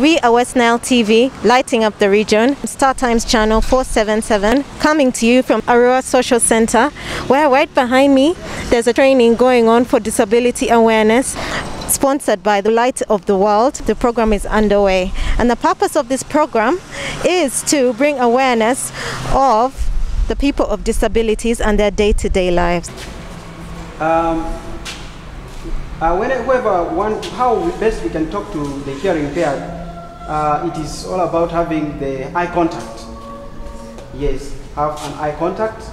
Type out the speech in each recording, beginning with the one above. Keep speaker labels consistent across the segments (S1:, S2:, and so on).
S1: We are West Nile TV, lighting up the region, Star Times channel 477, coming to you from Aurora Social Center, where right behind me there's a training going on for disability awareness, sponsored by the Light of the World. The program is underway, and the purpose of this program is to bring awareness of the people of disabilities and their day-to-day lives. How best we can talk to the hearing impaired, it is all about having the eye contact. Yes, have an eye contact.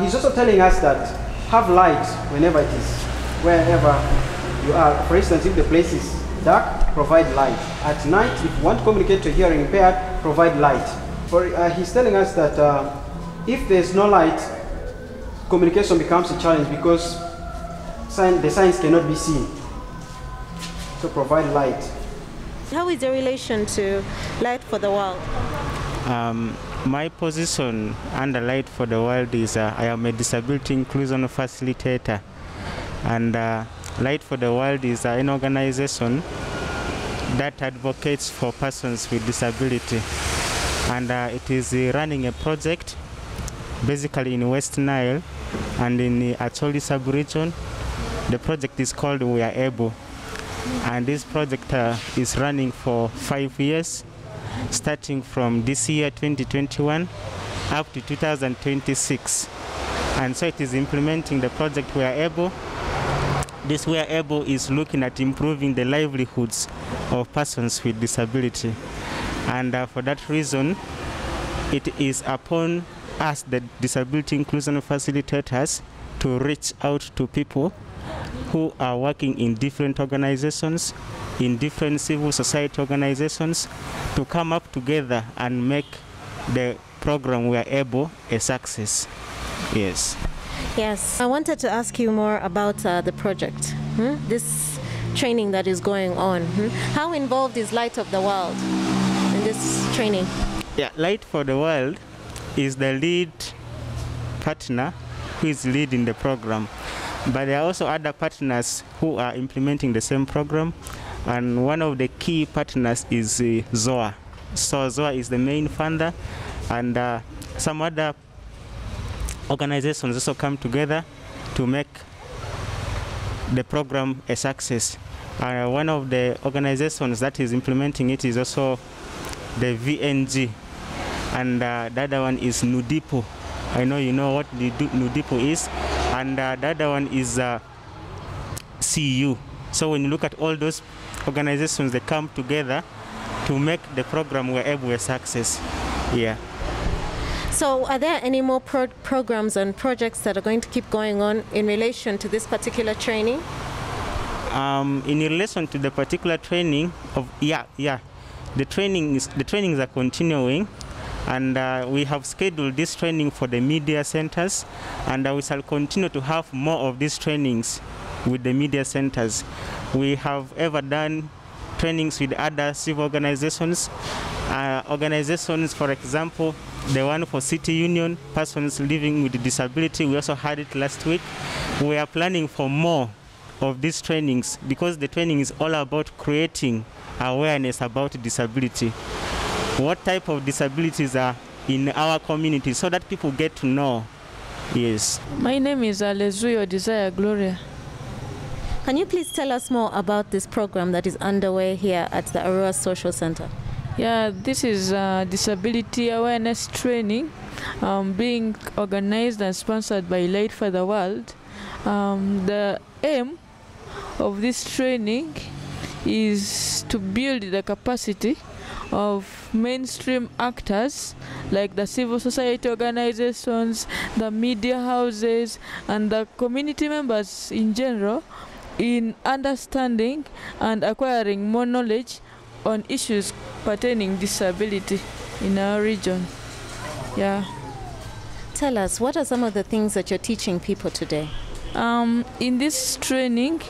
S1: He's also telling us that have light whenever it is, wherever you are. For instance, if the place is dark, provide light. At night, if you want to communicate to a hearing impaired, provide light. He's telling us that if there's no light, communication becomes a challenge because the signs cannot be seen. So provide light. How is your relation to Light for the World?
S2: My position under Light for the World is I am a disability inclusion facilitator, and Light for the World is an organization that advocates for persons with disability, and it is running a project basically in West Nile and in the Acholi sub-region. The project is called We Are Able, and this project is running for 5 years, starting from this year 2021 up to 2026. And so it is implementing the project We Are Able. This We Are Able is looking at improving the livelihoods of persons with disability, and for that reason it is upon us, the disability inclusion facilitators, to reach out to people who are working in different organizations, in different civil society organizations, to come up together and make the program We Are Able a success. Yes.
S1: Yes, I wanted to ask you more about the project, this training that is going on. How involved is Light of the World in this training?
S2: Yeah, Light for the World is the lead partner who is leading the program. But there are also other partners who are implementing the same program, and one of the key partners is ZOA. So ZOA is the main funder, and some other organizations also come together to make the program a success. One of the organizations that is implementing it is also the VNG, and the other one is NUDIPO. I know you know what the NUDIPO is, and the other one is CU. So when you look at all those organizations, they come together to make the program We're Able a success. Yeah.
S1: So are there any more programs and projects that are going to keep going on in relation to this particular training?
S2: In relation to the particular training, the trainings are continuing. And we have scheduled this training for the media centers, and we shall continue to have more of these trainings with the media centers. We have ever done trainings with other civil organizations. For example, the one for City Union, persons living with disability, we also had it last week. We are planning for more of these trainings because the training is all about creating awareness about disability. What type of disabilities are in our community, so that people get to know. Yes.
S3: My name is Alezuyo Desire Gloria.
S1: Can you please tell us more about this program that is underway here at the Aurora Social Center?
S3: Yeah, this is disability awareness training being organized and sponsored by Light for the World. The aim of this training is to build the capacity of mainstream actors like the civil society organizations, the media houses, and the community members in general in understanding and acquiring more knowledge on issues pertaining disability in our region. Yeah.
S1: Tell us, what are some of the things that you're teaching people today?
S3: In this training,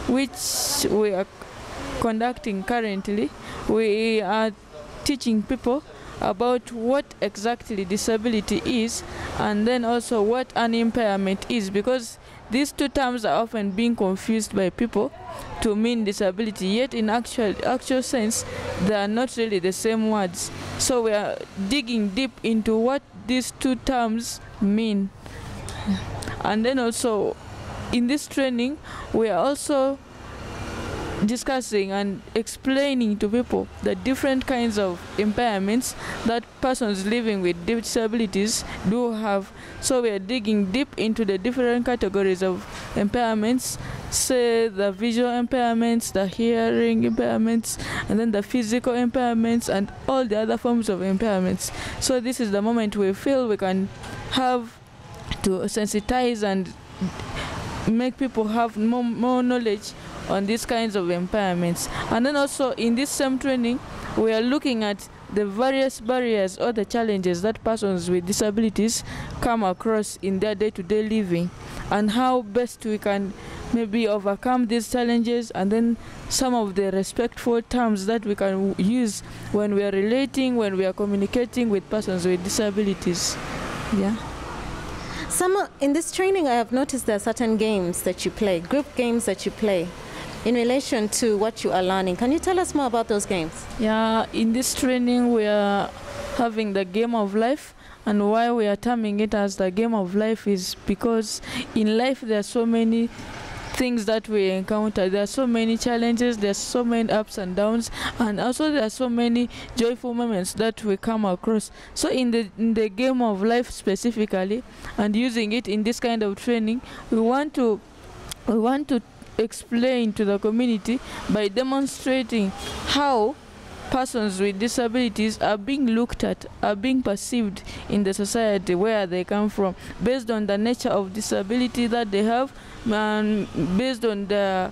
S3: which we are conducting currently, we are teaching people about what exactly disability is, and then also what an impairment is, because these two terms are often being confused by people to mean disability, yet in actual sense they are not really the same words. So we are digging deep into what these two terms mean. And then also in this training we are also discussing and explaining to people the different kinds of impairments that persons living with disabilities do have. So we are digging deep into the different categories of impairments, say the visual impairments, the hearing impairments, and then the physical impairments, and all the other forms of impairments. So this is the moment we feel we can have to sensitize and make people have more knowledge on these kinds of impairments. And then also in this same training we are looking at the various barriers or the challenges that persons with disabilities come across in their day-to-day living, and how best we can maybe overcome these challenges, and then some of the respectful terms that we can use when we are relating, when we are communicating with persons with disabilities. Yeah.
S4: In this training I have noticed there are certain games that you play, group games that you play in relation to what you are learning. Can you tell us more about those games?
S3: Yeah, in this training we are having the game of life, and why we are terming it as the game of life is because in life there are so many things that we encounter. There are so many challenges, there are so many ups and downs, and also there are so many joyful moments that we come across. So in the game of life specifically, and using it in this kind of training, we want to explain to the community by demonstrating how persons with disabilities are being looked at, are being perceived in the society where they come from, based on the nature of disability that they have, and based on the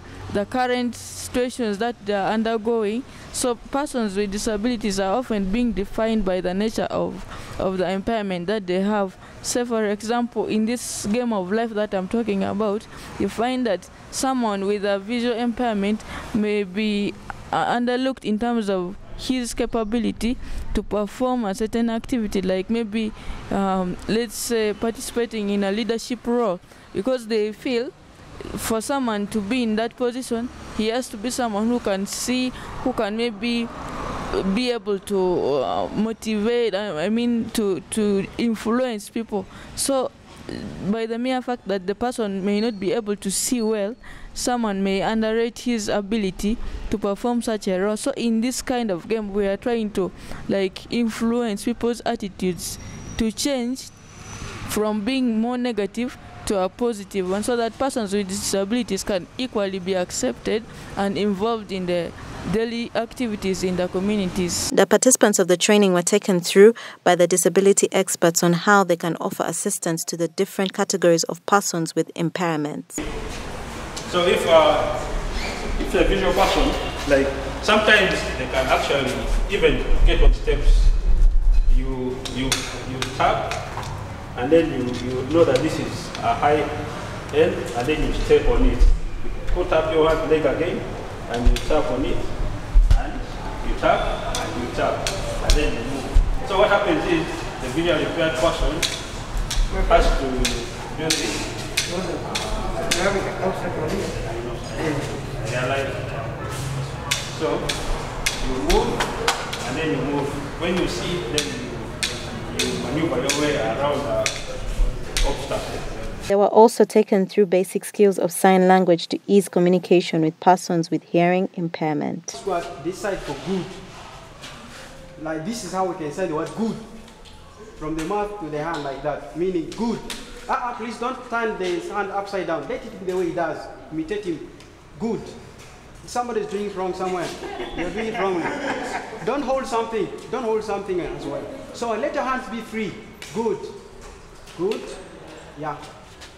S3: current situations that they are undergoing. So persons with disabilities are often being defined by the nature of the impairment that they have. Say for example, in this game of life that I'm talking about, you find that someone with a visual impairment may be underlooked in terms of his capability to perform a certain activity, like maybe let's say participating in a leadership role, because they feel for someone to be in that position he has to be someone who can see, who can maybe be able to motivate, to influence people. So by the mere fact that the person may not be able to see well, someone may underrate his ability to perform such a role. So in this kind of game we are trying to influence people's attitudes to change from being more negative to a positive one, so that persons with disabilities can equally be accepted and involved in the daily activities in the communities.
S4: The participants of the training were taken through by the disability experts on how they can offer assistance to the different categories of persons with impairments.
S5: So if a visual person, like sometimes they can actually even get on steps. You tap, and then you know that this is a high end, and then you step on it. Put up your leg again, and you tap on it, and you tap, and you tap, and then you move. So what happens is the visually impaired person has to do this. So you move, and then you move. When you see it, then you maneuver your way around the obstacle.
S4: They were also taken through basic skills of sign language to ease communication with persons with hearing impairment.
S1: This was decided for good. Like this is how we can say the word good. From the mouth to the hand like that, meaning good. Please don't turn the hand upside down. Let it be the way he does. Imitate him. Good. Somebody's doing it wrong somewhere. You're doing it wrongly. Don't hold something. Don't hold something as well. So let your hands be free. Good. Good. Yeah.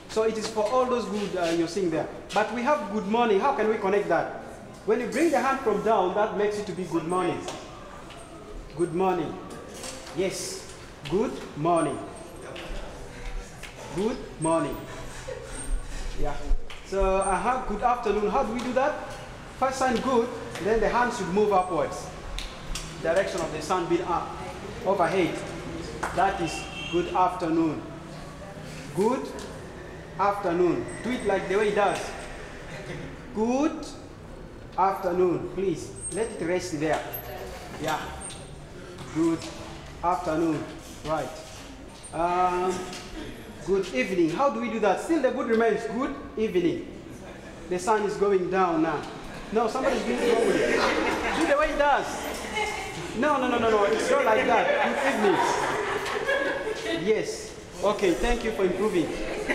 S1: So it is for all those good you're seeing there. But we have good morning. How can we connect that? When you bring the hand from down, that makes it to be good morning. Good morning. Yes. Good morning. Good morning. Yeah. So good afternoon. How do we do that? First sign good, then the hands should move upwards. Direction of the sun being up. overhead. That is good afternoon. Good afternoon. Do it like the way he does. Good afternoon. Please, let it rest there. Yeah. Good afternoon. Right. Good evening. How do we do that? Still the good remains. Good evening. The sun is going down now. No, somebody's doing it wrong with it. Do the way he does. No. It's not like that. Good evening. Yes. Okay, thank you for improving.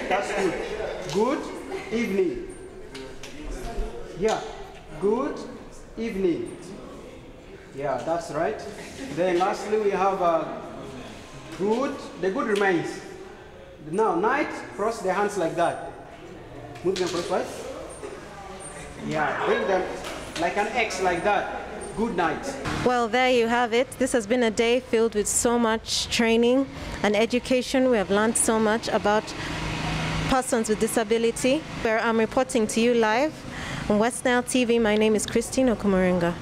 S1: That's good. Good evening. Yeah. Good evening. Yeah, that's right. Then lastly we have good. The good remains. Now night, cross the hands like that. Move them crosswise. Yeah, bring them like an X like that. Good night.
S4: Well, there you have it. This has been a day filled with so much training and education. We have learned so much about persons with disability. Where I'm reporting to you live on West Nile TV. My name is Christine Okumoringa.